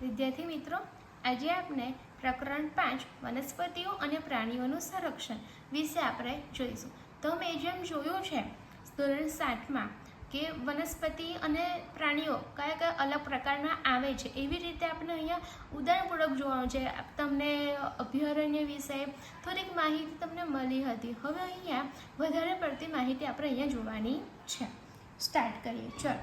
વિદ્યાર્થી મિત્રો, આજે આપણે પ્રકરણ 5 વનસ્પતિઓ અને પ્રાણીઓનું સંરક્ષણ વિશે આપણે જોઈશું. તો મેં જેમ જોયું છે ધોરણ 7માં કે વનસ્પતિ અને પ્રાણીઓ કયા કયા અલગ પ્રકારના આવે છે, એવી રીતે આપણે અહીંયા ઉદાહરણપૂર્વક જોવાનું છે. તમને અભયારણ્ય વિશે થોડીક માહિતી તમને મળી હતી. હવે અહીંયા વધારે પડતી માહિતી આપણે અહીંયા જોવાની છે. સ્ટાર્ટ કરીએ. ચલો.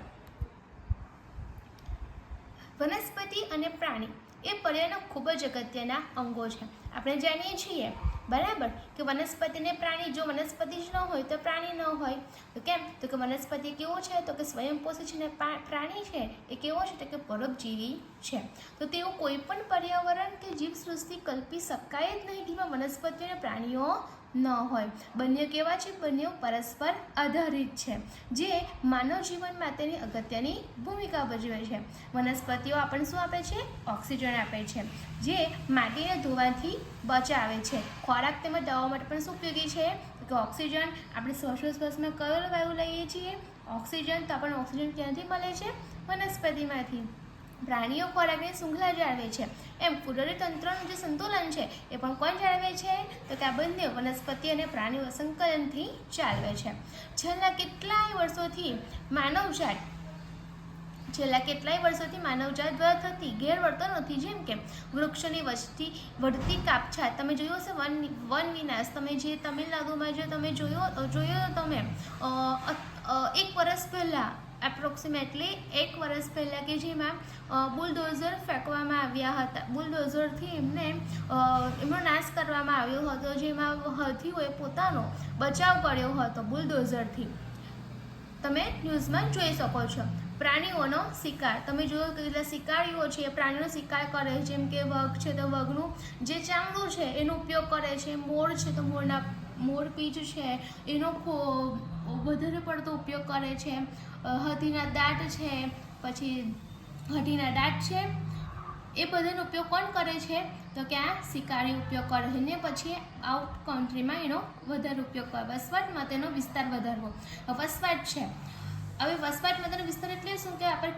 વનસ્પતિ અને પ્રાણી એ પર્યાવરણના ખૂબ જ અગત્યના અંગો છે. આપણે જાણીએ છીએ બરાબર કે વનસ્પતિ અને પ્રાણી, જો વનસ્પતિ જ ન હોય તો પ્રાણી ન હોય. તો કેમ? તો કે વનસ્પતિ કેવો છે તો કે સ્વયંપોષી છે, ને પ્રાણી છે એ કેવો છે તો કે પરોપજીવી છે. તો તેઓ કોઈ પણ પર્યાવરણ કે જીવસૃષ્ટિ કલ્પી શકાય જ નહીં જેમાં વનસ્પતિ અને પ્રાણીઓ ન હોય. બંને કેવા છે? બંને પરસ્પર આધારિત છે, જે માનવ જીવન માટેની અગત્યની ભૂમિકા ભજવે છે. વનસ્પતિઓ આપણને શું આપે છે? ઓક્સિજન આપે છે, જે માટીને ધોવાથી બચાવે છે. ખોરાક તેમજ દવા માટે પણ શું ઉપયોગી છે? કે ઓક્સિજન. આપણે શ્વાસોચ્છ્વાસમાં કયો વાયુ લઈએ છીએ? ઓક્સિજન. તો આપણને ઓક્સિજન ક્યાંથી મળે છે? વનસ્પતિમાંથી. પ્રાણીઓ ખોરાકની શૃંખલા જાળવે છે. એમ કુદરતી તંત્રનું જે સંતુલન છે એ પણ કોણ જાળવે છે? તો કે આ બંને વનસ્પતિ અને પ્રાણીઓ સંકલનથી ચાલવે છે. છેલ્લા કેટલાય વર્ષોથી માનવજાત દ્વારા થતી ગેરવર્તનોથી, જેમ કે વૃક્ષોની વધતી કાપછાટ, તમે જોયું હશે વન વિનાશ. તમે જે તમિલનાડુમાં જે તમે જોયો તમે 1 વર્ષ પહેલાં, એપ્રોક્સિમેટલી 1 વર્ષ પહેલાં, કે જેમાં બુલડોઝર ફેંકવામાં આવ્યા હતા. બુલડોઝરથી એમનો નાશ કરવામાં આવ્યો હતો, જેમાં હાથીઓએ પોતાનો બચાવ કર્યો હતો બુલડોઝરથી. તમે ન્યૂઝમાં જોઈ શકો છો. પ્રાણીઓનો શિકાર, તમે જોયો કે કેટલા શિકારીઓ છે પ્રાણીઓનો શિકાર કરે. જેમ કે વગ છે તો વગનું જે ચામડું છે એનો ઉપયોગ કરે છે. મોર છે તો મોરપીંછ છે એનો વધારે પડતો ઉપયોગ કરે છે. હાથીના દાંત છે, પછી હાથીના દાંત છે, એ બધાનો ઉપયોગ કોણ કરે છે? તો કે આ શિકારી ઉપયોગ કરે છે. ને પછી આઉટ કન્ટ્રીમાં એનો વધારે ઉપયોગ કરે. વસવાટ માટેનો વિસ્તાર વધારવો. વસવાટ છે. હવે વસવાટ માટેનો વિસ્તાર એટલે શું? કે આપણે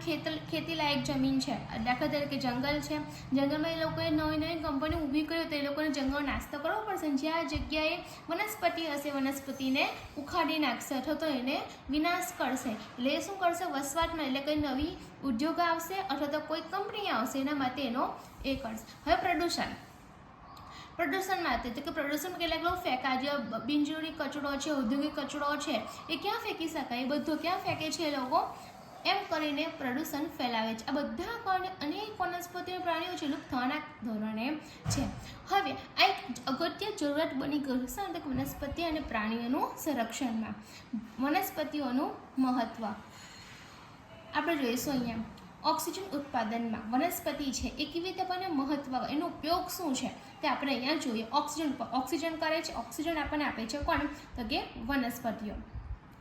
ખેતી લાયક જમીન છે. દાખલા તરીકે જંગલ છે. જંગલમાં એ લોકોએ નવી કંપની ઊભી કરી તો એ લોકોને જંગલનો નાસ્તો કરવો પડશે. જ્યાં જગ્યાએ વનસ્પતિ હશે, વનસ્પતિને ઉખાડી નાખશે અથવા તો એને વિનાશ કરશે. એટલે એ શું કરશે? વસવાટમાં, એટલે કંઈ નવી ઉદ્યોગ આવશે અથવા તો કોઈ કંપની આવશે, એના માટે એનો એ કરશે. હવે પ્રદૂષણ માટે, તો કે પ્રદૂષણ કેટલાક લોકો ફેંકાય, બિનજરૂરી કચરો છે, ઔદ્યોગિક કચરો છે, એ ક્યાં ફેંકી શકાય? એ બધું ક્યાં ફેંકે છે એ લોકો? એમ કરીને પ્રદૂષણ ફેલાવે છે. આ બધા કારણે અનેક વનસ્પતિઓ પ્રાણીઓ છે લુપ્ત થવાના ધોરણે છે. હવે આ એક અગત્ય જરૂરિયાત બની ગયું છે વનસ્પતિ અને પ્રાણીઓનું સંરક્ષણમાં. વનસ્પતિઓનું મહત્વ આપણે જોઈશું અહીંયા. ઓક્સિજન ઉત્પાદનમાં વનસ્પતિ છે એ કેવી રીતે આપણને મહત્વ, એનો ઉપયોગ શું છે તે આપણે અહીંયા જોઈએ. ઓક્સિજન કરે છે. ઓક્સિજન આપણને આપે છે કોણ? તો કે વનસ્પતિઓ.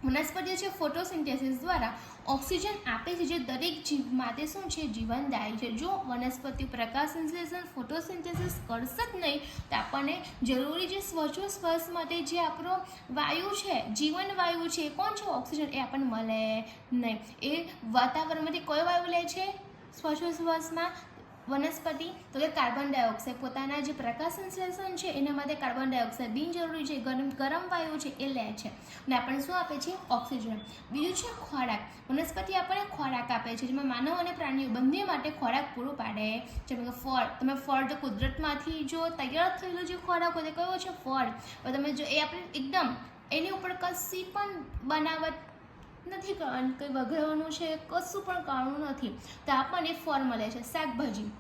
વનસ્પતિઓ છે ફોટોસિન્થેસિસ દ્વારા ઓક્સિજન આપે છે, જે દરેક જીવ માટે શું છે? જીવનદાયી છે. જો વનસ્પતિ પ્રકાશ સંશ્લેષણ ફોટોસિન્થેસિસ કરશે જ નહીં તો આપણને જરૂરી જે શ્વાસોચ્છ્વાસ માટે જે આપણો વાયુ છે, જીવન વાયુ છે, કોણ છે? ઓક્સિજન. એ આપણને મળે નહીં. એ વાતાવરણમાંથી કયો વાયુ લે છે શ્વાસોચ્છ્વાસમાં? વનસ્પતિ. તો કે કાર્બન ડાયોક્સાઇડ. પોતાના જે પ્રકાશ સંશ્લેષણ છે એના માટે કાર્બન ડાયોક્સાઇડ બિનજરૂરી છે ગરમ વાયુ છે એ લે છે, અને આપણને શું આપે છે? ઓક્સિજન. બીજું છે ખોરાક. વનસ્પતિ આપણને ખોરાક આપે છે, જેમાં માનવ અને પ્રાણીઓ બંને માટે ખોરાક પૂરો પાડે. જેમ કે ફળ. તમે ફળ તો કુદરતમાંથી જો તૈયાર થયેલો જે ખોરાક હોય તે કયો છે? ફળ. હવે તમે જો એ આપણે એકદમ એની ઉપર કશી પણ બનાવટ નથી કરવાનું, કંઈ વઘારવાનું છે કશું પણ કરવાનું નથી, તો આપણને ફળ મળે છે. શાકભાજી.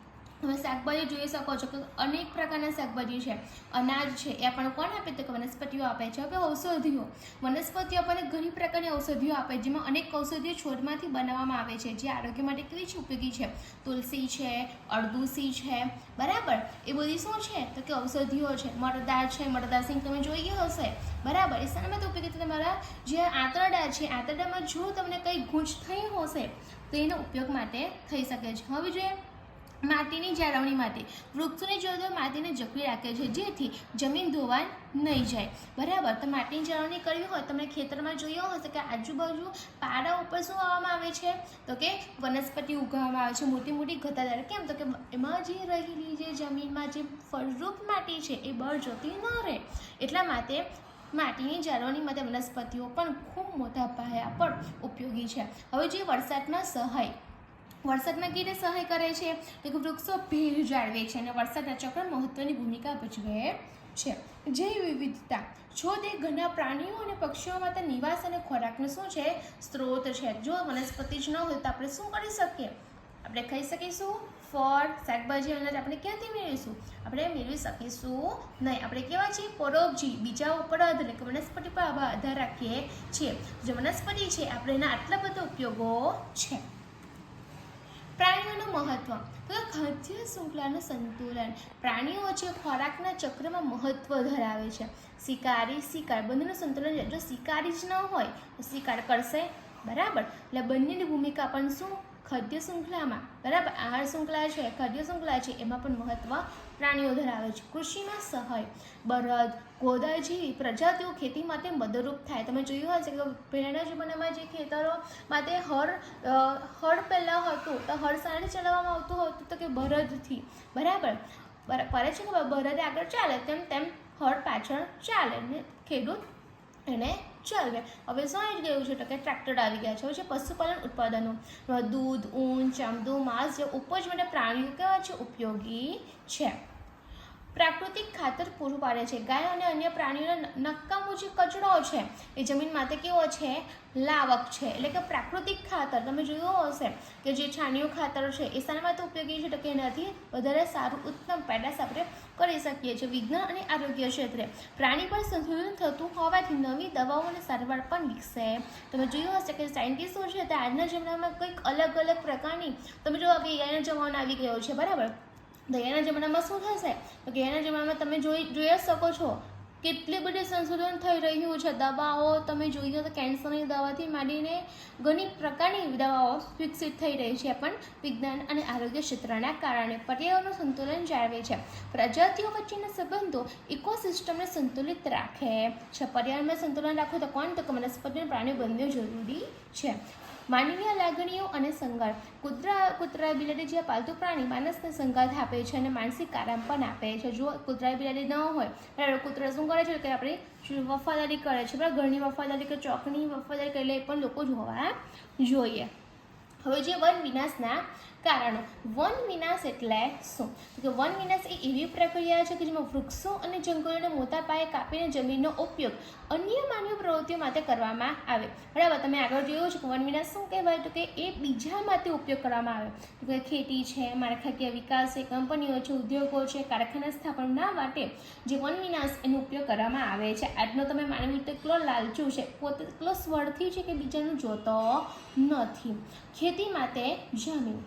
તમે શાકભાજી જોઈ શકો છો કે અનેક પ્રકારના શાકભાજી છે. અનાજ છે એ આપણને કોણ આપે? તો કે વનસ્પતિઓ આપે છે. હવે ઔષધિઓ. વનસ્પતિઓ આપણને ઘણી પ્રકારની ઔષધિઓ આપે, જેમાં અનેક ઔષધિઓ છોડમાંથી બનાવવામાં આવે છે, જે આરોગ્ય માટે કેવી છે? ઉપયોગી છે. તુલસી છે, અરડુસી છે, બરાબર. એ બધી શું છે? તો કે ઔષધિઓ છે. મરદાર છે. મરદાર સિંગ તમે જોઈ હશે, બરાબર. એ શાના માટે ઉપયોગી છે? તમારા જે આંતરડા છે, આંતરડામાં જો તમને કંઈ ગૂંચ થઈ હશે તો એનો ઉપયોગ માટે થઈ શકે છે. હવે જોઈએ માટીની જાળવણી માટે વૃક્ષોની જોડે માટીને જકડી રાખે છે, જેથી જમીન ધોવાઈ નહીં જાય. બરાબર. તો માટીની જાળવણી કરવી હોય, તમે ખેતરમાં જોયો હશે કે આજુબાજુ પાડા ઉપર શું વાવવામાં આવે છે, તો કે વનસ્પતિ ઉગાવવામાં આવે છે, મોટી મોટી ઘટાદાર. કેમ? તો કે એમાં જે રહેલી જે જમીનમાં જે ફળદ્રુપ માટી છે એ બળ જતી ન રહે. એટલા માટે માટીની જાળવણી માટે વનસ્પતિઓ પણ ખૂબ મોટા પાયા પર ઉપયોગી છે. હવે જે વરસાદના સહાય, વરસાદમાં કેવી રીતે સહાય કરે છે, તો કે વૃક્ષો ભેજ જાળવે છે અને વરસાદના ચક્ર મહત્વની ભૂમિકા ભજવે છે. જૈવ વિવિધતા, છોડ એ ઘણા પ્રાણીઓ અને પક્ષીઓ માટે નિવાસ અને ખોરાકનો શું છે, સ્ત્રોત છે. જો વનસ્પતિ જ ન હોય તો આપણે શું કરી શકીએ, આપણે ખાઈ શકીશું ફળ, શાકભાજી, અનાજ આપણે ક્યાંથી મેળવીશું, આપણે મેળવી શકીશું નહીં. આપણે કેવા છીએ, પરોપજીવી, બીજા ઉપર એટલે કે વનસ્પતિ પર આધાર રાખીએ છીએ. જે વનસ્પતિ છે આપણે એના આટલા બધા ઉપયોગો છે. પ્રાણીઓનું મહત્વ, તો ખાદ્ય શૃંખલાનું સંતુલન. પ્રાણીઓ છે ખોરાકના ચક્રમાં મહત્વ ધરાવે છે. શિકારી, શિકાર બંનેનું સંતુલન. જો શિકારી જ ન હોય તો શિકાર કરશે. બરાબર. એટલે બંનેની ભૂમિકા પણ શું, ખાદ્ય શૃંખલામાં, બરાબર, આહાર શૃંખલા છે, ખાદ્ય શૃંખલા છે, એમાં પણ મહત્વ પ્રાણીઓ ધરાવે છે. કૃષિમાં સહાય, બળદ, ઘોડા જેવી પ્રજાતિઓ ખેતી માટે મદદરૂપ થાય. તમે જોયું હશે કે પહેલાંના જમાનામાં જે ખેતરો માટે હળ પહેલાં હતું, તો હળ શાનાથી ચલાવવામાં આવતું હતું, તો કે બળદથી. બરાબર. પડે છે કે બળદે આગળ ચાલે તેમ તેમ હળ પાછળ ચાલે ને ખેડૂત એને ચાલવે. હવે શું આવી ગયું છે, તો કે ટ્રેક્ટર આવી ગયા છે. હવે છે પશુપાલન ઉત્પાદનો, દૂધ, ઊન, ચામડું, માંસ જે ઉપજ માટે પ્રાણીઓ કેવા છે, ઉપયોગી છે. પ્રાકૃતિક ખાતર પૂરું પાડે છે. ગાય અને અન્ય પ્રાણીઓના નકામો જે કચરો છે એ જમીન માટે કેવો છે, લાવક છે. એટલે કે પ્રાકૃતિક ખાતર તમે જોયું હશે કે જે છાણિયું ખાતર છે એ શાના માટે ઉપયોગી છે, તો કે એનાથી વધારે સારું ઉત્તમ પેદાશ આપણે કરી શકીએ છીએ. વિજ્ઞાન અને આરોગ્ય ક્ષેત્રે પ્રાણી પર સંશોધન થતું હોવાથી નવી દવાઓ અને સારવાર પણ વિકસે. તમે જોયું હશે કે સાયન્ટિસ્ટો છે તે આજના જમાનામાં કંઈક અલગ અલગ પ્રકારની, તમે જો હવે એઆઈનો જમાનો આવી ગયો છે. બરાબર. તો એના જમાનામાં શું થશે, તો કે એના જમાનામાં તમે જોઈ શકો છો કેટલી બધી સંશોધન થઈ રહ્યું છે. દવાઓ તમે જોઈએ તો કેન્સરની દવાથી માંડીને ઘણી પ્રકારની દવાઓ વિકસિત થઈ રહી છે, પણ વિજ્ઞાન અને આરોગ્ય ક્ષેત્રના કારણે. પર્યાવરણનું સંતુલન જાળવે છે. પ્રજાતિઓ વચ્ચેના સંબંધો ઇકોસિસ્ટમને સંતુલિત રાખે છે. પર્યાવરણમાં સંતુલન રાખવું તો કોણ, તો કે વનસ્પતિ અને પ્રાણીઓ બંને જરૂરી છે. માનવીય લાગણીઓ અને સંગાર, કૂતરા બિલાડી જેવા પાલતુ પ્રાણી માણસને સંગાથ આપે છે અને માનસિક આરામ પણ આપે છે. જો કૂતરા બિલાડી ન હોય, બરાબર, કૂતરા શું કરે છે કે આપણી વફાદારી કરે છે, બરાબર, ઘરની વફાદારી કે ચોકની વફાદારી કરે એ પણ લોકો જોવા જોઈએ. હવે જે વન વિનાશના કારણો, વન વિનાશ એટલે શું, તો કે વન વિનાશ એ એવી પ્રક્રિયા છે કે જેમાં વૃક્ષો અને જંગલોને મોટા પાયે કાપીને જમીનનો ઉપયોગ અન્ય માનવ પ્રવૃત્તિઓ માટે કરવામાં આવે. બરાબર. તમે આગળ જોયું છે કે વન વિનાશ શું કહેવાય, તો કે એ બીજા માટે ઉપયોગ કરવામાં આવે. તો કે ખેતી છે, માળખાકીય વિકાસ છે, કંપનીઓ છે, ઉદ્યોગો છે, કારખાના સ્થાપના માટે જે વન વિનાશ એનો ઉપયોગ કરવામાં આવે છે. આજનો તમે માનવી એટલો લાલચુ છે, પોતે એટલો સ્વાર્થી છે કે બીજાનું જોતો નથી. ખેતી માટે જમીન,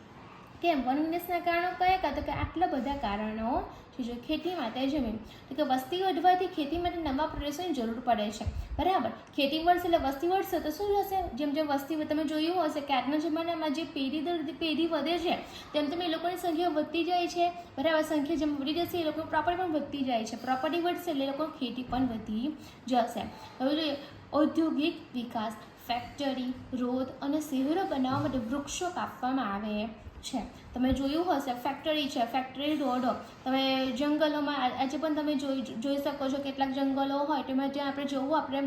કેમ વન વિનાશના કારણો કયા, તો કે આટલા બધા કારણો છે. જો ખેતી માટે જમીન, તો કે વસ્તી વધવાથી ખેતી માટે નવા પ્રદેશોની જરૂર પડે છે. બરાબર. ખેતી વધશે એટલે વસ્તી વધશે તો શું થશે, જેમ જેમ વસ્તી, તમે જોયું હશે કે આજના જમાનામાં જે પેઢી વધે છે તેમ તેમ એ લોકોની સંખ્યા વધતી જાય છે. બરાબર. સંખ્યા જેમ વધી જશે એ લોકોની પ્રોપર્ટી પણ વધતી જાય છે. પ્રોપર્ટી વધશે એટલે એ લોકોની ખેતી પણ વધી જશે. હવે જોઈએ ઔદ્યોગિક વિકાસ, ફેક્ટરી, રોડ અને શહેરો બનાવવા માટે વૃક્ષો કાપવામાં આવે છે. તમે જોયું હશે ફેક્ટરી છે, ફેક્ટરી, રોડો, તમે જંગલોમાં આજે પણ તમે જોઈ શકો છો કેટલાક જંગલો હોય તેમાં જ્યાં આપણે જોવું, આપણે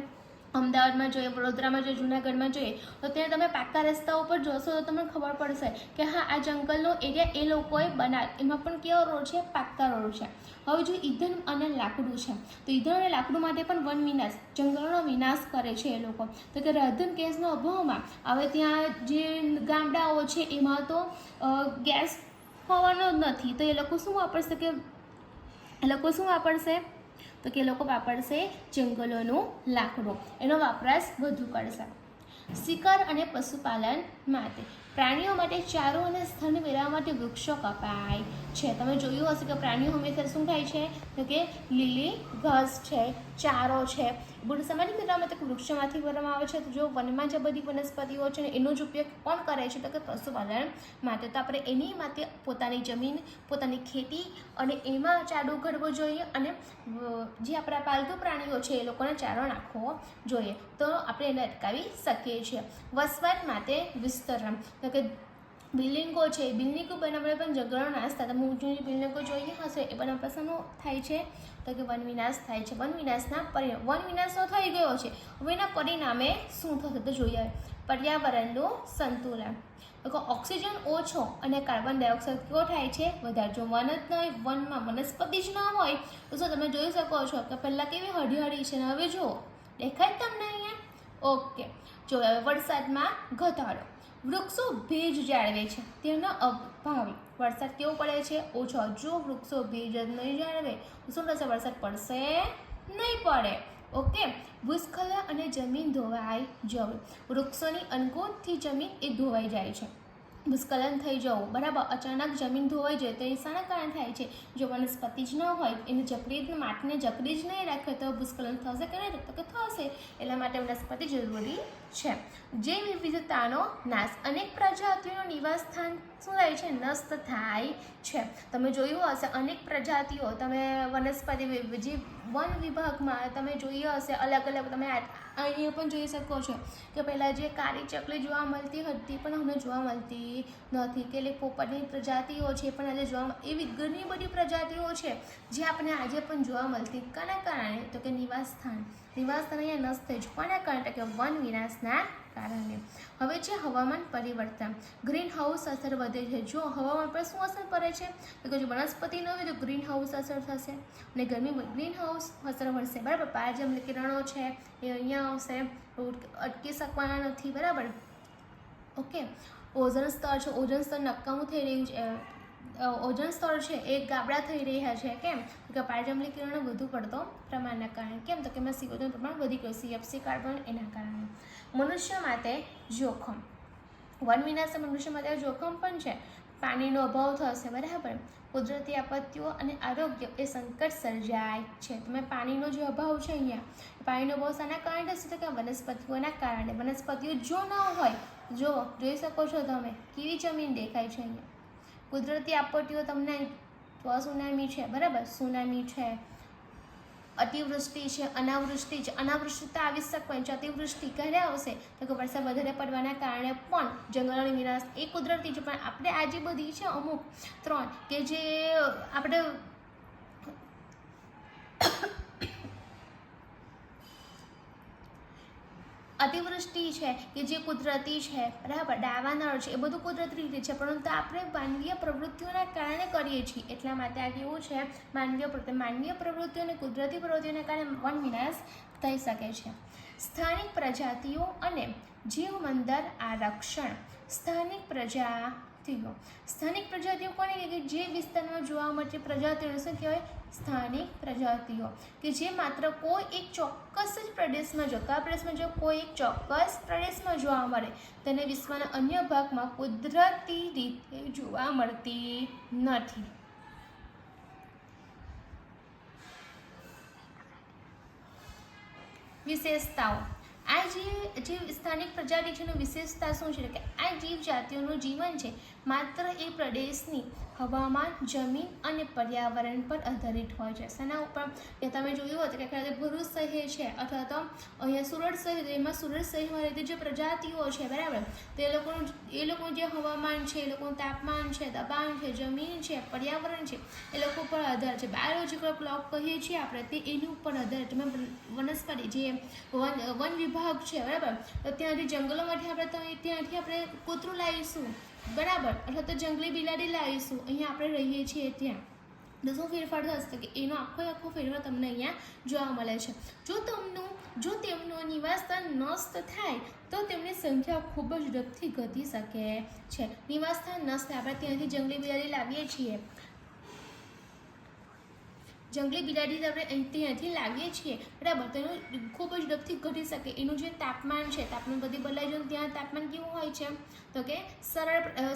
અમદાવાદમાં જોઈએ, વડોદરામાં જોઈએ, જૂનાગઢમાં જોઈએ તો ત્યાં તમે પાકા રસ્તા ઉપર જોશો તો તમને ખબર પડશે કે હા આ જંગલનો એરિયા એ લોકોએ એમાં પણ કેવો રોડ છે, પાકા રોડ છે. હવે જો ઈંધણ અને લાકડું છે તો ઈંધણ અને લાકડું માટે પણ વન વિનાશ, જંગલોનો વિનાશ કરે છે એ લોકો. તો કે રાંધણ ગેસનો અભાવમાં હવે ત્યાં જે ગામડાઓ છે એમાં તો ગેસ હોવાનો જ નથી, તો એ લોકો શું વાપરશે, તો કે એ લોકો વાપરશે જંગલોનું લાકડું, એનો વપરાશ વધુ કરશે. શિકાર અને પશુપાલન માટે, પ્રાણીઓ માટે ચારો અને સ્થળ મેળવવા માટે વૃક્ષો કપાય છે. તમે જોયું હશે કે પ્રાણીઓ હંમેશા શું થાય છે, તો કે લીલી ઘાસ છે, ચારો છે, સામાન્ય કરવામાં તો વૃક્ષોમાંથી કરવામાં આવે છે. તો જો વનમાં જે બધી વનસ્પતિઓ છે ને એનો જ ઉપયોગ કોણ કરે છે તો કે પશુપાલન માટે. તો આપણે એની માટે પોતાની જમીન, પોતાની ખેતી અને એમાં ચાડો કરવો જોઈએ અને જે આપણા પાલતુ પ્રાણીઓ છે એ લોકોને ચારો નાખવો જોઈએ. તો આપણે એને અટકાવી શકીએ છીએ. વસવાટ માટે વિસ્તરણ, તો કે બિલ્ડિંગો છે, બિલ્ડિંગો બનાવવા પણ જંગલનો નાશ થાય. તમે જૂની બિલ્ડિંગો જોઈએ હશે એ બનાવવા પ્રશ્નો થાય છે તો કે વન વિનાશ થાય છે. વન વિનાશ તો થઈ ગયો છે, હવે એના પરિણામે શું થશે તો જોઈએ. પર્યાવરણનું સંતુલન, ઓક્સિજન ઓછો અને કાર્બન ડાયોક્સાઇડ કેવો થાય છે વધારે. જો વન જ ન હોય, વનમાં વનસ્પતિ જ ન હોય તો શું તમે જોઈ શકો છો કે પહેલાં કેવી હળીહળી છે ને હવે જુઓ દેખાય તમને અહીંયા. ઓકે, જો વરસાદમાં ઘટાડો, વૃક્ષો ભેજ જાળવે છે તેનો અભાવ, વરસાદ કેવો પડે છે ઓછો. જો વૃક્ષો ભેજ જ નહીં જાળવે તો શું થશે, વરસાદ પડશે નહીં પડે. ઓકે, ભૂસ્ખલન અને જમીન ધોવાઈ જવું, વૃક્ષોની અનકોટથી જમીન એ ધોવાઈ જાય છે. ભૂસ્ખલન થઈ જવું, બરાબર, અચાનક જમીન ધોવાઈ જાય તો એ શાના કારણે થાય છે, જો વનસ્પતિ જ ન હોય એને જકડી માટીને જકડી જ નહીં રાખે તો ભૂસ્ખલન થશે કે નહીં, તો કે થશે. એટલા માટે વનસ્પતિ જરૂરી છે. જૈવ વિવિધતાનો નાશ, અનેક પ્રજાતિઓનું નિવાસસ્થાન શું થાય છે નષ્ટ થાય છે. તમે જોયું હશે અનેક પ્રજાતિઓ, તમે વનસ્પતિ જે વન વિભાગમાં તમે જોયું હશે અલગ અલગ, તમે અહીંયા પણ જોઈ શકો છો કે પહેલાં જે કાળી ચકલી જોવા મળતી હતી પણ હવે જોવા મળતી નથી. કે પોપટની પ્રજાતિઓ છે પણ આજે જોવા, એવી ઘણી બધી પ્રજાતિઓ છે જે આપણે આજે પણ જોવા મળતી. કોના કારણે તો કે નિવાસસ્થાન અહીંયા નષ્ટ થઈ છે. કોના કારણે કે વન વિનાશના કારણે. હવે છે હવામાન પરિવર્તન, ગ્રીન હાઉસ અસર વધે છે. જો હવામાન પર શું અસર પડે છે તો કે જો વનસ્પતિ ન હોય તો ગ્રીન હાઉસ અસર થશે અને ગ્રીન હાઉસ અસર વધશે, બરાબર. પારાજમલી કિરણો છે એ અહીંયા આવશે, અટકી શકવાના નથી, બરાબર. ઓકે, ઓઝોન સ્તર છે, ઓઝોન સ્તર નકામું થઈ રહ્યું છે, ઓઝોન સ્તર છે એ ગાબડા થઈ રહ્યા છે. કેમ તો કે પારાજમલી કિરણો વધુ પડતો પ્રમાણના કારણે. કેમ તો કે એમાં CO2 પ્રમાણ વધી ગયું, CFC કાર્બન એના કારણે. મનુષ્ય માટે જોખમ, વન વિનાશ મનુષ્ય માટે જોખમ પણ છે. પાણીનો અભાવ થશે, બરાબર. કુદરતી આપત્તિઓ અને આરોગ્ય એ સંકટ સર્જાય છે. તમે પાણીનો જે અભાવ છે અહીંયા, પાણીનો અભાવ શાના કારણે થશે તો કે વનસ્પતિઓના કારણે. વનસ્પતિઓ જો ન હોય, જો જોઈ શકો છો તમે કેવી જમીન દેખાય છે અહીંયા. કુદરતી આપત્તિઓ તમને સુનામી છે, બરાબર, સુનામી છે, અતિવૃષ્ટિ છે, અનાવૃષ્ટિ છે. અનાવૃષ્ટિ તો આવી શકે છે, અતિવૃષ્ટિ ક્યારે આવશે તો કે વરસાદ વધારે પડવાના કારણે પણ જંગલોનો વિનાશ એ કુદરતી છે. પણ આપણે આજે બધી છે અમુક 3 કે જે આપણે અતિવૃષ્ટિ છે કે જે કુદરતી છે, બરાબર, દાવાનળ છે, એ બધું કુદરતી રીતે છે પરંતુ આપણે માનવીય પ્રવૃત્તિઓના કારણે કરીએ છીએ. એટલા માટે આ કેવું છે માનવીય પ્રવૃત્તિઓ અને કુદરતી પ્રવૃત્તિઓના કારણે વન વિનાશ થઈ શકે છે. સ્થાનિક પ્રજાતિઓ અને જીવમંડળ આરક્ષણ, સ્થાનિક પ્રજાતિઓ કોને કે જે વિસ્તારમાં જોવા મળતી પ્રજાતિઓને શું કહેવાય, સ્થાનિક પ્રજાતિઓ, કે જે માત્ર કોઈ એક ચોક્કસ જ પ્રદેશમાં જો કોઈ એક ચોક્કસ પ્રદેશમાં જોવા મળે તેને વિશ્વના અન્ય ભાગમાં કુદરતી રીતે જોવા મળતી નથી. વિશેષતાઓ, આ જે સ્થાનિક પ્રજાતિ છે એની વિશેષતા શું છે કે આ જીવજાતિઓનું જીવન છે માત્ર એ પ્રદેશની હવામાન, જમીન અને પર્યાવરણ પર આધારિત હોય છે. શેના ઉપર કે તમે જોયું હતું કે ભરૂચ શહેર છે અથવા તો અહીંયા સુરત શહેર, એમાં સુરત શહેરમાં રહેતી જે પ્રજાતિઓ છે, બરાબર, તો એ લોકોનું જે હવામાન છે, એ લોકોનું તાપમાન છે, દબાણ છે, જમીન છે, પર્યાવરણ છે, એ લોકો પર આધાર છે. બાયોલોજીકલ ક્લોક કહીએ છીએ આપણે તે એની ઉપર આધાર. તમે વનસ્પતિ જે વન વિભાગ છે, બરાબર, તો ત્યાંથી જંગલોમાંથી ત્યાંથી આપણે કૂતરું લાવીશું, બરાબર, અથવા તો જંગલી બિલાડી લાવીશું, અહીંયા આપણે રહીએ છીએ ત્યાં તો શું ફેરફાર થશે કે એનો આખો ફેરફાર તમને અહીંયા જોવા મળે છે. જો તેમનું નિવાસસ્થાન નષ્ટ થાય તો તેમની સંખ્યા ખૂબ જ ઝડપથી ઘટી શકે છે. નિવાસસ્થાન નષ્ટ થાય, આપણે ત્યાંથી જંગલી બિલાડી લાવીએ છીએ, જંગલી બિલાડી આપણે અહીંથી લાવીએ છીએ બરાબર, તો એનું ખૂબ જ ઝડપથી ઘટી શકે. એનું જે તાપમાન છે, તાપમાન બધી બદલાઈ જાય, ત્યાં તાપમાન કેવું હોય છે તો કે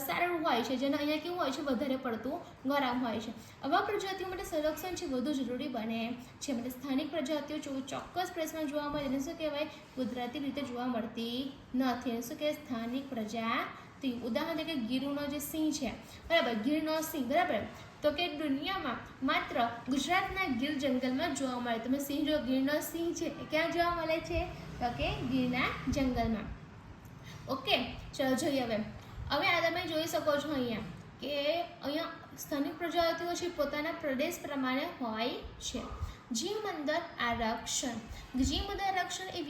સારું હોય છે, જેને અહીંયા કેવું હોય છે વધારે પડતું ગરમ હોય છે. આવા પ્રજાતિઓ માટે સંરક્ષણ છે વધુ જરૂરી બને છે. માટે સ્થાનિક પ્રજાતિઓ ચોક્કસ પ્રદેશમાં જોવા મળે એને શું કહેવાય, કુદરતી રીતે જોવા મળતી નથી. એને શું કહેવાય, સ્થાનિક પ્રજાતિ. ઉદાહરણ તરીકે ગીરનો જે સિંહ છે બરાબર, ગીરનો સિંહ બરાબર, તો કે દુનિયામાં માત્ર ગુજરાતના ગીર જંગલમાં જોવા મળે. તમે સિંહ જો ગીરનો સિંહ છે એ ક્યાં જોવા મળે છે તો કે ગીરના જંગલમાં. ઓકે, ચલો જોઈએ હવે આ તમે જોઈ શકો છો અહીંયા કે અહીંયા સ્થાનિક પ્રજાતિઓ છે પોતાના પ્રદેશ પ્રમાણે હોય છે. જીવમંડળ આરક્ષણ. જીવમંડળ આરક્ષણ એ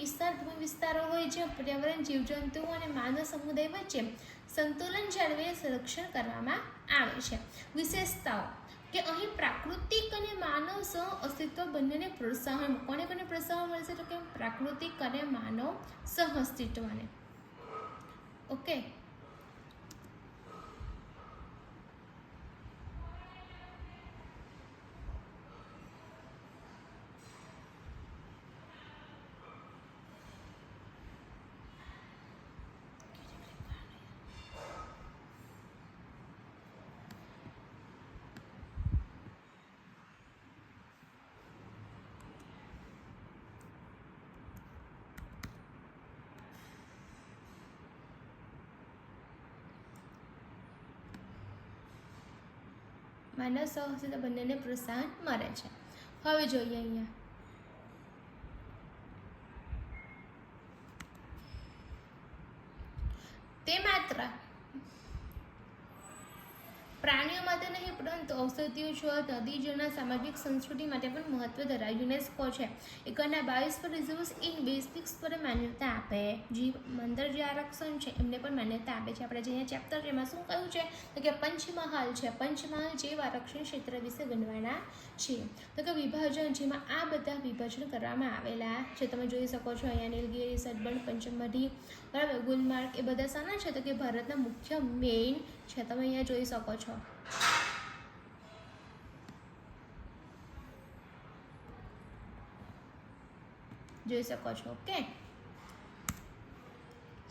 વિસ્તારો હોય છે પર્યાવરણ, જીવજંતુઓ અને માનવ સમુદાય વચ્ચે સંતુલન જાળવી સંરક્ષણ કરવામાં આવે છે. વિશેષતાઓ કે અહીં પ્રાકૃતિક અને માનવ સહ અસ્તિત્વ બંનેને પ્રોત્સાહન. કોને પ્રોત્સાહન મળશે તો કે પ્રાકૃતિક અને માનવ સહ અસ્તિત્વને. ઓકે, માનવ સહ અસ્તિત્વ બંનેને પ્રોત્સાહન મળે છે. હવે જોઈએ અહીંયા તે માત્ર પ્રાણીઓ માટે નહીં પરંતુ ઔષધીય છોડ, નદી જળના સામાજિક સંસ્કૃતિ માટે પણ મહત્વ ધરાવે. યુનેસ્કો છે એકરના 22 પર રિઝર્વ્સ ઇન બેસિક્સ પર માન્યતા આપે. જીવમંડળ જે આરક્ષણ છે એમને પણ માન્યતા આપે છે. આપણે જે અહીંયા ચેપ્ટર છે એમાં શું કહ્યું છે તો કે પંચમહાલ છે, પંચમહાલ જેવ આરક્ષણ ક્ષેત્ર વિશે બનવાના છીએ. તો કે વિભાજન, જેમાં આ બધા વિભાજન કરવામાં આવેલા છે. તમે જોઈ શકો છો અહીંયા નીલગિરી, સદબર્ન, પંચમઢી બરાબર, ગુલમાર્ગ એ બધા શાના છે તો કે ભારતના મુખ્ય મેઇન છે. તમે અહીંયા જોઈ શકો છો. જોઈ શકો છો. ઓકે,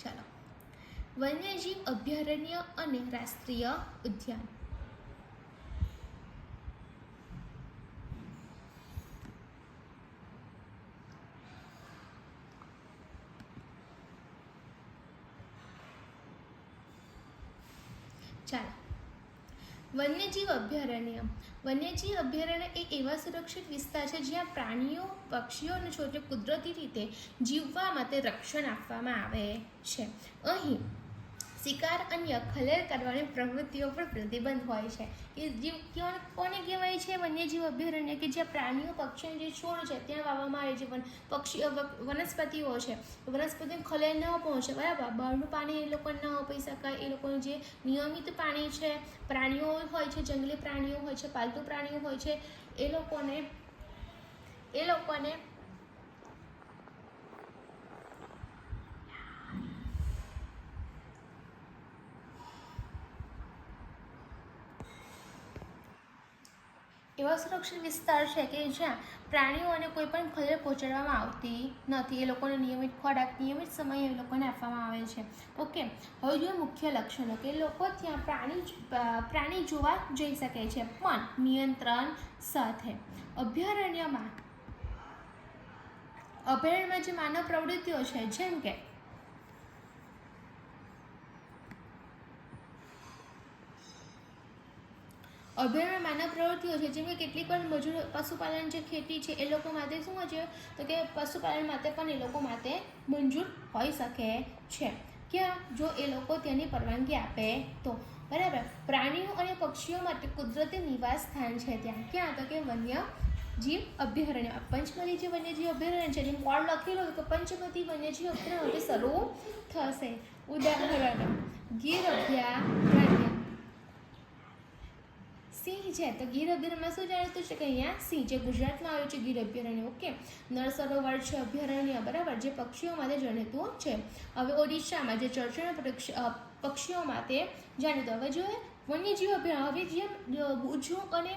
ચાલો વન્યજીવ અભયારણ્ય અને રાષ્ટ્રીય ઉદ્યાન. ચાલો વન્યજીવ અભયારણ્ય. વન્યજીવ અભયારણ્ય એ એવા સુરક્ષિત વિસ્તાર છે જ્યાં પ્રાણીઓ, પક્ષીઓ અને છોડને કુદરતી રીતે જીવવા માટે રક્ષણ આપવામાં આવે છે. અહીં શિકાર અન્ય ખલેલ કરવાની પ્રવૃત્તિઓ પર પ્રતિબંધ હોય છે. કે જીવ કોને કહેવાય છે વન્યજીવ અભયારણ્ય, કે જ્યાં પ્રાણીઓ, પક્ષીઓ જે છોડ છે ત્યાં વાવવામાં આવે છે. પક્ષીઓ, વનસ્પતિઓ છે, વનસ્પતિને ખલેલ ન પહોંચે બરાબર. બહારનું પાણી એ લોકોને ન આપી શકાય. એ લોકોનું જે નિયમિત પાણી છે, પ્રાણીઓ હોય છે, જંગલી પ્રાણીઓ હોય છે, પાલતુ પ્રાણીઓ હોય છે, એ લોકોને એવા સુરક્ષિત વિસ્તાર છે કે જ્યાં પ્રાણીઓને કોઈ પણ ખલેલ પહોંચાડવામાં આવતી નથી. એ લોકોને નિયમિત ખોરાક નિયમિત સમયે એ લોકોને આપવામાં આવે છે. ઓકે, હવે જોઈએ મુખ્ય લક્ષણો કે લોકો ત્યાં પ્રાણી જોવા જઈ શકે છે પણ નિયંત્રણ સાથે. અભયારણ્યમાં જે માનવ પ્રવૃત્તિઓ છે જેમ કે અભયારણ્ય માનવ પ્રવૃત્તિઓ છે જેમ કે કેટલીક વાર મજૂર પશુપાલન જે ખેતી છે એ લોકો માટે શું હોય છે તો કે પશુપાલન માટે પણ એ લોકો માટે મંજૂર હોઈ શકે છે. ક્યાં? જો એ લોકો તેની પરવાનગી આપે તો બરાબર. પ્રાણીઓ અને પક્ષીઓ માટે કુદરતી નિવાસ સ્થાન છે ત્યાં. ક્યાં? તો કે વન્યજીવ અભયારણ્ય. પંચમઢી જે વન્યજીવ અભયારણ્ય છે એની બોર્ડ લખેલું કે પંચમઢી વન્યજીવ અભયારણ્ય શરૂ થશે. ઉદાહરણ ગીર અભયારણ્ય. સિંહ છે તો ગીર અભયારણ્યમાં શું જાણીતું છે કે અહીંયા સિંહ જે ગુજરાતમાં આવ્યું છે ગીર અભયારણ્ય. ઓકે, નળ સરોવર છે અભયારણ્ય બરાબર, જે પક્ષીઓ માટે જાણીતું છે. હવે ઓડિશામાં જે ચરચણ પક્ષીઓ માટે જાણીતું. હવે જોઈએ વન્યજીવ અભયારણ્ય. હવે જે ગુજો અને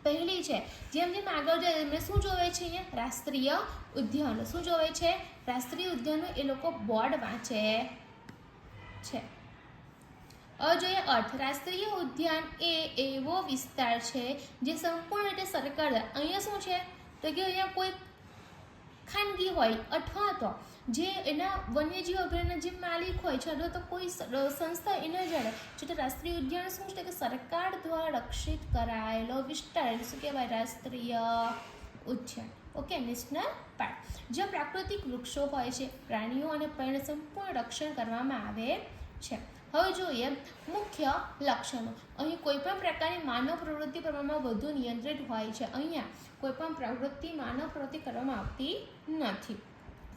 પહેલી છે, જેમ જેમ આગળ જાય એમને શું જોવે છે અહીંયા રાષ્ટ્રીય ઉદ્યાનો. શું જોવે છે? રાષ્ટ્રીય ઉદ્યાનો. એ લોકો બોર્ડ વાંચે છે. હવે જોઈએ અર્થ. રાષ્ટ્રીય ઉદ્યાન એ એવો વિસ્તાર છે જે સંપૂર્ણ રીતે સરકાર. અહીંયા શું છે તો કે અહીંયા કોઈ ખાનગી હોય અથવા તો જે એના વન્યજીવ અભયારણ્યના જે માલિક હોય છે અથવા તો કોઈ સંસ્થા એના જોડે એટલે રાષ્ટ્રીય ઉદ્યાન શું છે કે સરકાર દ્વારા રક્ષિત કરાયેલો વિસ્તાર. શું કહેવાય? રાષ્ટ્રીય ઉદ્યાન. Okay, national park. જ્યાં પ્રાકૃતિક વૃક્ષો હોય છે, પ્રાણીઓ અને પર્યાવરણનું સંપૂર્ણ રક્ષણ કરવામાં આવે છે. હવે જોઈએ મુખ્ય લક્ષણો. અહીં કોઈપણ પ્રકારની માનવ પ્રવૃત્તિ પ્રમાણમાં વધુ નિયંત્રિત હોય છે. અહીંયા કોઈપણ પ્રવૃત્તિ માનવ પ્રવૃત્તિ કરવામાં આવતી નથી.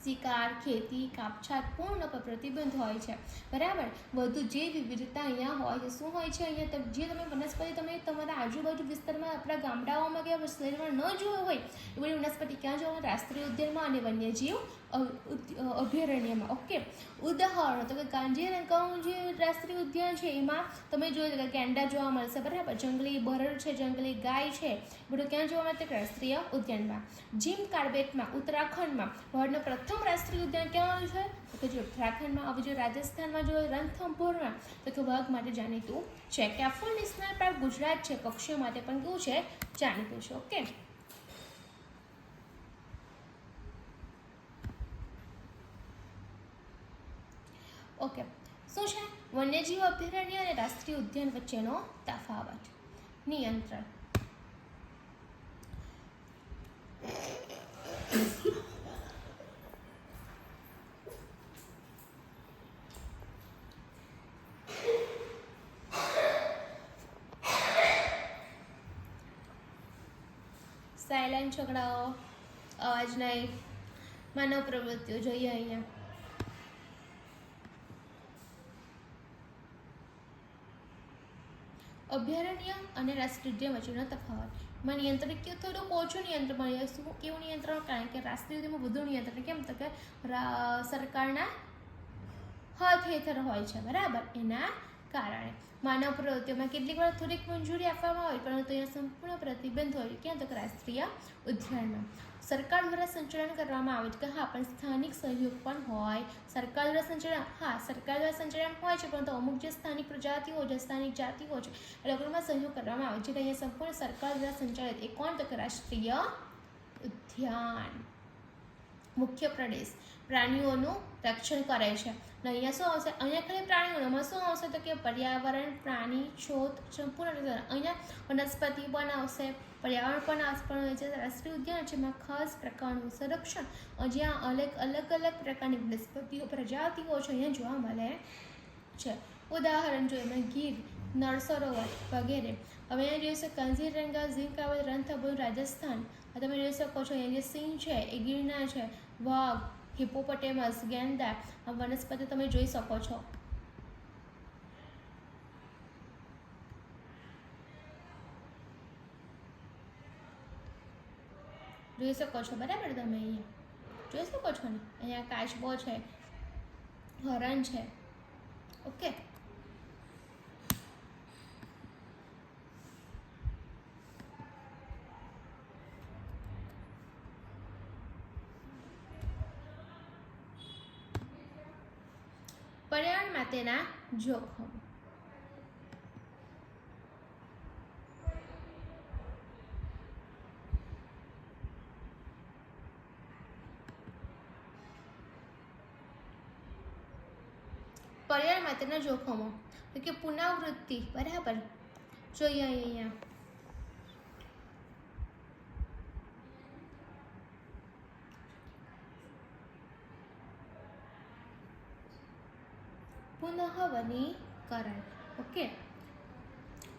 શિકાર, ખેતી, કાપછાટ પૂર્ણપણે પ્રતિબંધ હોય છે. બરાબર. વધુ જે વિવિધતા અહીંયા હોય છે. શું હોય છે અહીંયા? જે તમે વનસ્પતિ તમે તમારા આજુબાજુ વિસ્તારમાં આપણા ગામડાઓમાં કે શહેરમાં ન જોયું હોય એ બધી વનસ્પતિ ક્યાં જોવા? રાષ્ટ્રીય ઉદ્યાનમાં અને વન્યજીવ અભયારણ્યમાં. ઓકે, ઉદાહરણો તો કે કાંજીરંગાનું જે રાષ્ટ્રીય ઉદ્યાન છે એમાં તમે જોયું કે ગેંડા જોવા મળશે. બરાબર. જંગલી બરડ છે, જંગલી ગાય છે, બધું ક્યાં જોવા મળે? રાષ્ટ્રીય ઉદ્યાનમાં. જીમ કાર્બેટમાં ઉત્તરાખંડમાં ભારતનું પ્રથમ રાષ્ટ્રીય ઉદ્યાન ક્યાં આવ્યું છે? તો કે જે ઉત્તરાખંડમાં આવ્યું છે. રાજસ્થાનમાં જો રણથંભોરમાં તો કે વાઘ માટે જાણીતું છે. કેફોર નેશનલ પાર્ક ગુજરાત છે, પક્ષીઓ માટે પણ કેવું છે? જાણીતું છે. Okay, okay. શું છે વન્યજીવ અભયારણ્ય અને રાષ્ટ્રીય ઉદ્યાન વચ્ચેનો તફાવત? નિયંત્રણ. સાયલેન્ટ છોકરાઓ, અવાજ નહીં. માનવ પ્રવૃત્તિઓ જોઈએ અહીંયા. અભયારણ્ય અને રાષ્ટ્રીય ઉદ્યાન વચ્ચેનો તફાવત. માં નિયંત્રણ કે થોડુંક ઓછું નિયંત્રણ મળે. શું કેવું નિયંત્રણ? કારણ કે રાષ્ટ્રીય ઉદ્યાનમાં વધુ નિયંત્રણ. કેમ? તો કે સરકારના હાથ હેઠળ હોય છે. બરાબર. એના કારણે માનવ પ્રવૃત્તિઓમાં કેટલીક વાર થોડીક મંજૂરી આપવામાં હોય પરંતુ અહીંયા સંપૂર્ણ પ્રતિબંધ હોય. ક્યાં? તો રાષ્ટ્રીય ઉદ્યાનમાં. સરકાર દ્વારા સંચાલન કરવામાં આવે છે કે હા, પણ સ્થાનિક સહયોગ પણ હોય. સરકાર દ્વારા સંચાલન, હા, સરકાર દ્વારા સંચાલન હોય છે પરંતુ અમુક જે સ્થાનિક પ્રજાતિઓ છે, સ્થાનિક જાતિઓ છે એ લોકોમાં સહયોગ કરવામાં આવે છે. એટલે અહીંયા સંપૂર્ણ સરકાર દ્વારા સંચાલિત એ કોણ? તો કે રાષ્ટ્રીય ઉદ્યાન. મુખ્ય પ્રદેશ પ્રાણીઓનું રક્ષણ કરે છે. અને અહીંયા શું આવશે? અહીંયા ખાલી પ્રાણીઓમાં શું આવશે તો કે પર્યાવરણ, પ્રાણી, છોડ, સંપૂર્ણ. અહીંયા વનસ્પતિ પણ આવશે, પર્યાવરણ પણ આવશે. પણ જે રાષ્ટ્રીય ઉદ્યાન છે એમાં ખાસ પ્રકારનું સંરક્ષણ, જ્યાં અલગ અલગ પ્રકારની વનસ્પતિઓ પ્રજાતિઓ છે અહીંયા જોવા મળે છે. ઉદાહરણ જોઈએ એમાં ગીર, નળ સરોવર વગેરે. હવે અહીંયા જોઈ શકો કાંજીરંગા, ઝીમ કાર્બેટ, રણથંભોર રાજસ્થાન. તમે જોઈ શકો છો અહીંયા જે સિંહ છે એ ગીરના છે. વાઘ, હિપોપોટેમસ, ગેંડા, આ વનસ્પતિ તમે જોઈ શકો છો. જોઈ શકો છો. બરાબર. તમે અહીંયા જોઈ શકો છો ને. અહીંયા કાચબો છે, હરણ છે. ઓકે, પર્યાવરણ માટેના જોખમ. પર્યાવરણ માટેના જોખમો તો કે પુનરાવૃત્તિ. બરાબર. જોઈએ અહીંયા પુનઃવનીકરણ. ઓકે,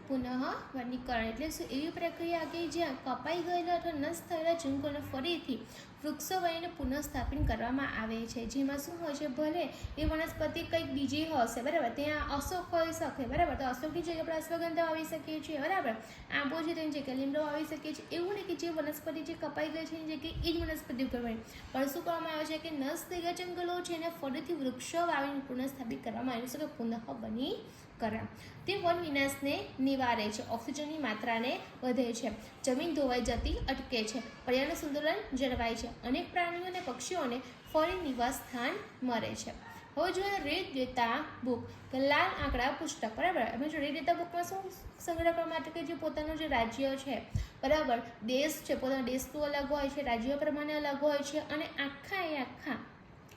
પુનઃવનીકરણ એટલે શું? એવી પ્રક્રિયા કે જ્યાં કપાઈ ગયેલા અથવા નષ્ટ થયેલા જંગલોને ફરીથી વૃક્ષો વહીને પુનઃસ્થાપિત કરવામાં આવે છે, જેમાં શું હોય છે, ભલે એ વનસ્પતિ કંઈક બીજી હશે, બરાબર, ત્યાં અશોક હોઈ શકે, બરાબર, તો અશોકની જગ્યાએ આપણે અશ્વગંધા વાવી શકીએ છીએ, બરાબર, આંબો છે તેની જગ્યાએ લીમડો વાવી શકીએ છીએ. એવું નહીં કે જે વનસ્પતિ જે કપાઈ ગઈ છે એની જગ્યાએ એ જ વનસ્પતિ ઉગાડવાની, પણ શું કરવામાં આવે છે કે નષ્ટ થઈ ગયા જંગલો છે એને ફરીથી વૃક્ષો વાવીને પુનઃસ્થાપિત કરવામાં આવ્યું છે કે પુનઃ બની કરામ. તે વન વિનાશને નિવારે છે, ઓક્સિજનની માત્રાને વધે છે, જમીન ધોવાઈ જતી અટકે છે, પર્યાવરણ સંતુલન જળવાય છે, અનેક પ્રાણીઓ અને પક્ષીઓને ફરી નિવાસ સ્થાન મળે છે. હવે જોઈએ રેડ ડેટા બુક કે લાલ આંકડા પુસ્તક, બરાબર. અમે જો રેડ ડેટા બુકમાં શું સંગ્રહ કરવા માટે કે જે પોતાનું જે રાજ્ય છે, બરાબર, દેશ છે, પોતાનો દેશ તો અલગ હોય છે, રાજ્યો પ્રમાણે અલગ હોય છે, અને આખા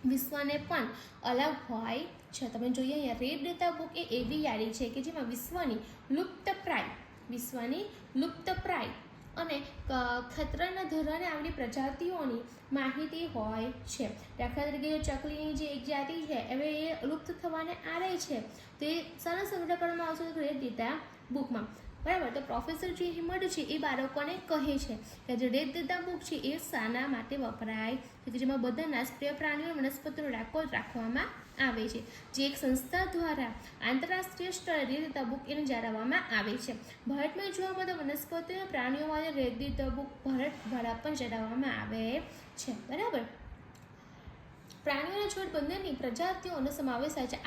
વિશ્વને પણ અલગ હોય છે. તમે જોઈએ અહીંયા રેડ ડેટા બુક એ એવી યાદી છે કે જેમાં વિશ્વની લુપ્તપ્રાય અને ખતરાના ધોરણે આવેલી પ્રજાતિઓની માહિતી હોય છે. દાખલા તરીકે ચકલીની જે એક જાતિ છે હવે એ લુપ્ત થવાને આરે છે, તો એ શાનો સંગ્રહ કરવામાં આવશે રેડ ડેટા બુકમાં, બરાબર. તો પ્રોફેસર જે હિમડ છે એ બાળકોને કહે છે કે જે રેડ ડેટા બુક છે એ શાના માટે વપરાય છે, કે જેમાં બધા નાશપ્રિય પ્રાણીઓ વનસ્પતિનો રેકોર્ડ રાખવામાં આવે છે, જે એક સંસ્થા દ્વારા આંતરરાષ્ટ્રીય સ્તરે રેડ ડેટા બુક એને જાળવવામાં આવે છે. ભારતમાં જોવા મળતા વનસ્પતિઓ અને પ્રાણીઓ માટે રેડ ડેટા બુક ભારત દ્વારા પણ જાળવવામાં આવે છે, બરાબર. પ્રાણીઓ અને છોડ બંનેની પ્રજાતિઓનો સમાવેશ થાય છે.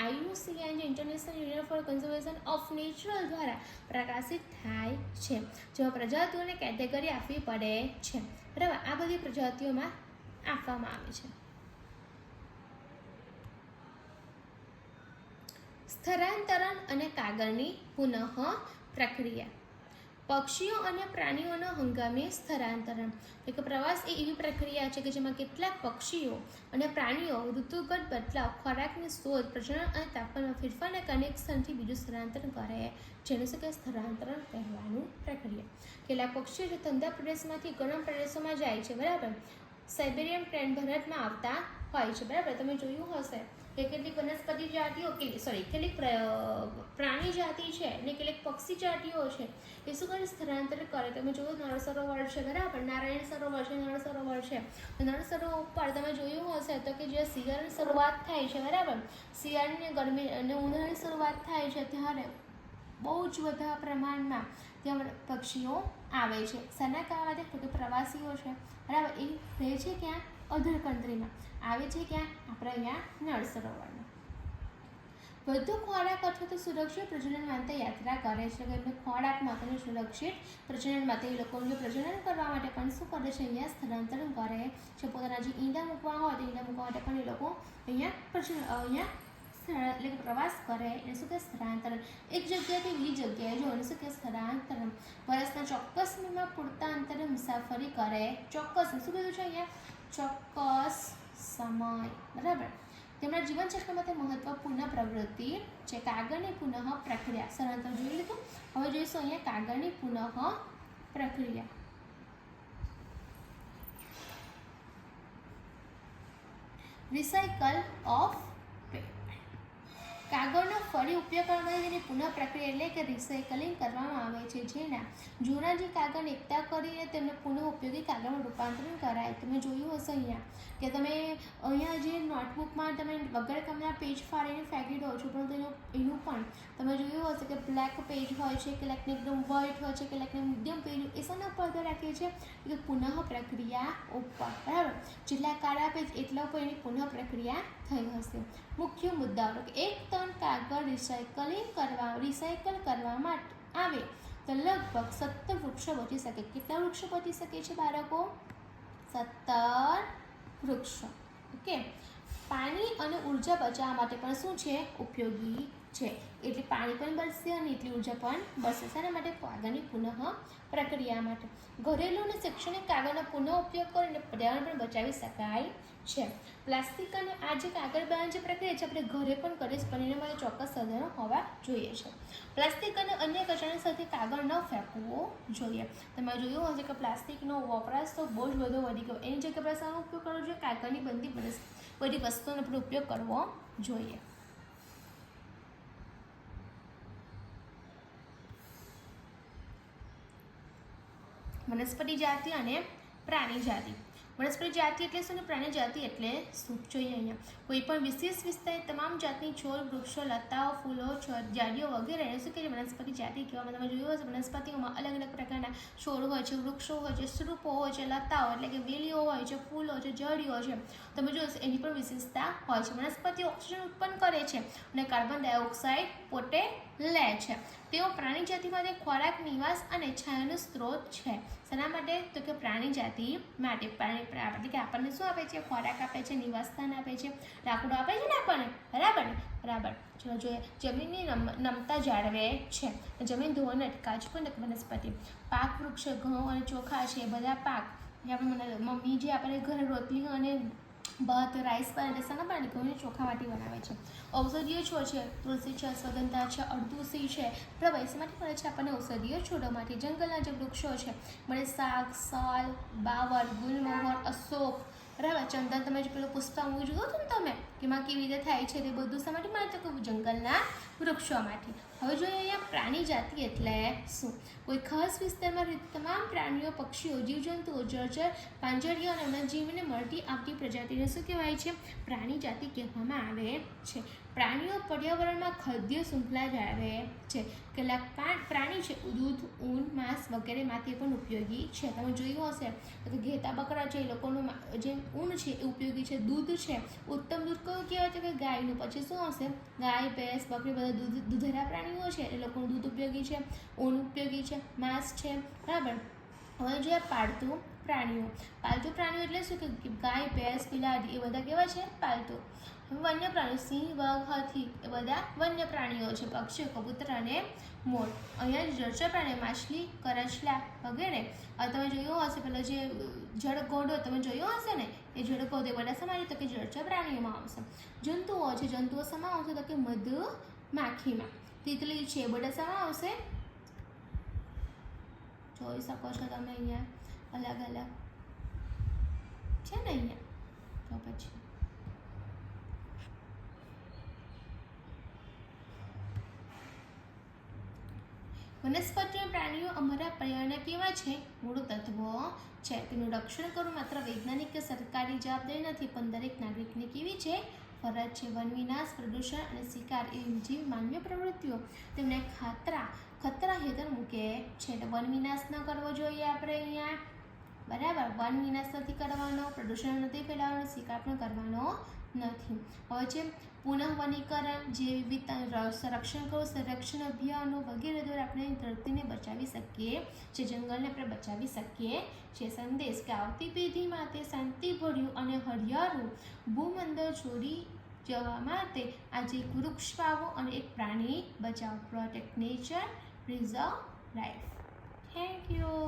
IUCN International Union for Conservation of Nature દ્વારા પ્રકાશિત થાય છે, જેમાં પ્રજાતિઓને કેટેગરી આપવી પડે છે, બરાબર. આ બધી પ્રજાતિઓમાં આપવામાં આવે છે. સ્થળાંતરણ અને કાગળની પુનઃ પ્રક્રિયા. પક્ષીઓ અને પ્રાણીઓનો હંગામી સ્થળાંતરણ એટલે કે પ્રવાસ એ એવી પ્રક્રિયા છે કે જેમાં કેટલાક પક્ષીઓ અને પ્રાણીઓ ઋતુગત બદલાવ, ખોરાકની શોધ, પ્રજનન અને તાપમાનમાં ફેરફારને કારણે એક સ્થળથી બીજું સ્થળાંતરણ કરે, જેને શું કે સ્થળાંતરણ કહેવાનું પ્રક્રિયા. કેટલાક પક્ષીઓ જે ઠંડા પ્રદેશમાંથી ગરમ પ્રદેશોમાં જાય છે, બરાબર. સાઇબેરિયન ટ્રેન ભારતમાં આવતા હોય છે, બરાબર. તમે જોયું હશે કે કેટલીક વનસ્પતિ જાતિઓ કેટલીક પ્રાણી જાતિ છે ને કેટલીક પક્ષી જાતિઓ છે એ શું કરે સ્થળાંતર કરે. તમે જોયું નળ સરોવર છે, બરાબર, નારાયણ સરોવર છે, નળ સરોવર છે. નળ સરોવર ઉપર તમે જોયું હશે તો કે જે શિયાળાની શરૂઆત થાય છે, બરાબર, શિયાળાની ગરમી અને ઉનાળાની શરૂઆત થાય છે ત્યારે બહુ જ બધા પ્રમાણમાં ત્યાં પક્ષીઓ આવે છે. શાના કારણે? તો કે પ્રવાસીઓ છે, બરાબર, એ રહે છે ક્યાં? અધર કન્ટ્રીમાં આવે છે, ક્યાં? આપણે અહીંયા નળ સરોવરમાં. વધુ ખોરાક અથવા તો સુરક્ષિત પ્રજનન માટે યાત્રા કરે છે, કે ખોરાક માટે સુરક્ષિત પ્રજનન માટે એ લોકો પ્રજનન કરવા માટે પણ શું કરે છે? અહીંયા સ્થળાંતરણ કરે છે. પોતાના જે ઈંડા મૂકવા હોય તો ઈંડા મૂકવા માટે પણ એ લોકો અહીંયા એટલે કે પ્રવાસ કરે એને શું કે સ્થળાંતરણ. એક જગ્યાએથી બીજી જગ્યાએ જો એને શું કે સ્થળાંતરણ. વર્ષના ચોક્કસ સમયમાં પૂરતા અંતરે મુસાફરી કરે, ચોક્કસ શું કીધું છે અહીંયા? ચોક્કસ સમય, બરાબર. તેમના જીવનચક્રમાં તે મહત્વપૂર્ણ પ્રવૃત્તિ છે. કાગળની પુનઃ પ્રક્રિયા. સ્થળાંતર જોઈ લીધું. હવે જોઈશું અહીંયા કાગળની પુનઃ પ્રક્રિયા. રિસાયકલ ઓફ કાગળનો ફરી ઉપયોગ કરવા માટે તેની પુનઃ પ્રક્રિયા એટલે કે રિસાયકલિંગ કરવામાં આવે છે, જેના જૂના જે કાગળ એકઠા કરીને તેમને પુનઃ ઉપયોગી કાગળમાં રૂપાંતરણ કરાય. તમે જોયું હશે અહીંયા કે તમે અહીંયા જે નોટબુકમાં તમે વગર કામના પેજ ફાડીને ફેંકી દો છો, પણ એનું પણ તમે જોયું હશે કે બ્લેક પેજ હોય છે, કેટલાકને એકદમ વ્હાઇટ હોય છે, કેટલાકને મીડિયમ પેજ, એ શાના ઉપર આધાર રાખીએ છીએ? કે પુનઃ પ્રક્રિયા ઉપર, બરાબર. જેટલા કાળા પેજ એટલા ઉપર એની પુનઃ પ્રક્રિયા થઈ હશે. મુખ્ય મુદ્દાઓ કે 1 ટન કાગળ રિસાયકલ કરવામાં આવે તો લગભગ 17 વૃક્ષો બચી શકે. કેટલા વૃક્ષો બચી શકે છે બાળકો? 17 વૃક્ષો. ઓકે. પાણી અને ઉર્જા બચાવવા માટે પણ શું છે? ઉપયોગી છે. એટલે પાણી પણ બચશે અને એટલી ઉર્જા પણ બચશે. શાના માટે? કાગળની પુનઃ પ્રક્રિયા માટે. ઘરેલું અને શૈક્ષણિક કાગળનો પુનઃ ઉપયોગ કરીને પર્યાવરણ પણ બચાવી શકાય છે. પ્લાસ્ટિક અને આ જે કાગળ બનાવવાની જે પ્રક્રિયા છે આપણે ઘરે પણ કરીએ છીએ, પણ એના માટે ચોક્કસ સાધનો હોવા જોઈએ છે. પ્લાસ્ટિક અને અન્ય કચરાની સાથે કાગળ ન ફેંકવો જોઈએ. તમે જોયું હશે કે પ્લાસ્ટિકનો વપરાશ તો બહુ જ બધો વધી ગયો. એની જગ્યાએ આપણે શાનો ઉપયોગ કરવો જોઈએ? કાગળની બધી વસ્તુઓનો આપણે ઉપયોગ કરવો જોઈએ. વનસ્પતિ જાતિ અને પ્રાણી જાતિ. વનસ્પતિ જાતિ એટલે શું ને પ્રાણી જાતિ એટલે શું? જોઈએ અહીંયા કોઈ પણ વિશેષ વિસ્તારની તમામ જાતની છોડ, વૃક્ષો, લતાઓ, ફૂલો, ઝાડીઓ વગેરે શું કે વનસ્પતિ જાતિ કહેવામાં. તમે જોયું હશે વનસ્પતિઓમાં અલગ અલગ પ્રકારના છોડ હોય છે, વૃક્ષો હોય છે, સ્વરૂપો હોય છે, લતાઓ એટલે કે વેલીઓ હોય છે, ફૂલો છે, જડીઓ છે. તમે જોશો એની પણ વિશેષતા હોય છે. વનસ્પતિઓ ઓક્સિજન ઉત્પન્ન કરે છે અને કાર્બન ડાયોક્સાઇડ પોતે લે છે. તેઓ પ્રાણી જાતિ માટે ખોરાક, નિવાસ અને છાયાનો સ્ત્રોત છે. શેના માટે? તો કે પ્રાણી જાતિ માટે. એટલે કે આપણને શું આપે છે? ખોરાક આપે છે, નિવાસ સ્થાન આપે છે, લાકડું આપે છે ને આપણને, બરાબર ને? બરાબર. ચલો જોઈએ. જમીનની નમતા જાળવે છે. જમીન ધોવાને અટકાવે છે. પણ વનસ્પતિ પાક, વૃક્ષ, ઘઉં અને ચોખા છે એ બધા પાક જે આપણે મમ્મી જે આપણે ઘરે રોટલી અને ભાત, રાઈસ પર લસણ પાણી ઘઉંને ચોખામાંથી બનાવે છે. ઔષધીય છોડ છે, તુલસી છે, અશ્વગંધા છે, અરડુસી છે, પ્રવાસીમાંથી મળે છે આપણને ઔષધીય છોડોમાંથી. જંગલના જે વૃક્ષો છે મળે સાગ, સાલ, બાવળ, ગુલમોહર, અશોક, બરાબર. ચંદન તમે જે પેલું પુષ્પા મૂવી જોયું હતું ને તમે કે એમાં કેવી રીતે થાય છે તે બધું શામાંથી મળે છે? કે જંગલના વૃક્ષોમાંથી. હવે જોઈએ અહીંયા પ્રાણી જાતિ એટલે શું? કોઈ ખાસ વિસ્તારમાં રહેતા તમામ પ્રાણીઓ, પક્ષીઓ, જીવજંતુઓ, જળચર, પાંજરીઓ અને વન્યજીવને મળતી આવતી પ્રજાતિને શું કહેવાય છે? પ્રાણી જાતિ કહેવામાં આવે છે. પ્રાણીઓ પર્યાવરણમાં ખાદ્ય શૃંખલા જાળવે છે. કેટલાક પ્રાણી છે દૂધ, ઊન, માંસ વગેરે માટે પણ ઉપયોગી છે. તમે જોયું હશે તો ઘેટા બકરા છે એ લોકોનું જે ઊન છે એ ઉપયોગી છે. દૂધ છે, ઉત્તમ દૂધ કયું કહેવાય છે? કે ગાયનું. પછી શું હશે? ગાય, ભેંસ, બકરી બધા દૂધેરા પ્રાણીઓ છે એ લોકોનું દૂધ ઉપયોગી છે, ઊન ઉપયોગી છે, માંસ છે, બરાબર. હવે જોઈએ પાળતુ પ્રાણીઓ. પાલતુ પ્રાણીઓ એટલે શું? કે ગાય, ભેંસ, બિલાડી એ બધા કેવા છે? પાલતુ. વન્ય પ્રાણીઓ સિંહ, વાઘ, હાથી એ બધા વન્ય પ્રાણીઓ છે. પક્ષીઓ કબૂતર અને મોર. અહીંયા જળચર પ્રાણીઓ માછલી, કરચલા વગેરે. તમે જોયું હશે પેલો જે જળગોડો તમે જોયો હશે ને એ જળગોડો બધા સમાય તો કે જળચર પ્રાણીઓમાં આવશે. જંતુઓ છે, જંતુઓ શેમાં આવશે? તો કે મધમાખીમાં. તિતલી છે એ બધા શેમાં આવશે? જોઈ શકો છો તમે અહીંયા અલગ અલગ છે ને અહીંયા. તો પછી વનસ્પતિઓ પ્રાણીઓ અમારા પર્યાવરણના કેવા છે? મૂળ તત્વો છે. તેનું રક્ષણ કરવું માત્ર વૈજ્ઞાનિક કે સરકારી જવાબદારી નથી, પણ દરેક નાગરિકની કેવી છે? ફરજ છે. વન વિનાશ, પ્રદૂષણ અને શિકાર એવી જીવ માનવીય પ્રવૃત્તિઓ તેમને ખતરા હેઠળ મૂકે છે. તો વન વિનાશ ન કરવો જોઈએ આપણે અહીંયા, બરાબર. વન વિનાશ નથી કરવાનો, પ્રદૂષણ નથી ફેલાવવાનું, શિકાર પણ કરવાનો નથી. હવે છે પુનઃવનીકરણ, જે વિવિધતા સંરક્ષણ કરવું, સંરક્ષણ અભિયાનો વગેરે દ્વારા આપણે ધરતીને બચાવી શકીએ છીએ, જંગલને આપણે બચાવી શકીએ છીએ. સંદેશ કે આવતી પેઢી માટે શાંતિભર્યું અને હરિયાળું ભૂમંડળ છોડી જવા માટે આજે એક વૃક્ષ વાવો અને એક પ્રાણી બચાવો. Protect nature, preserve life. Thank you.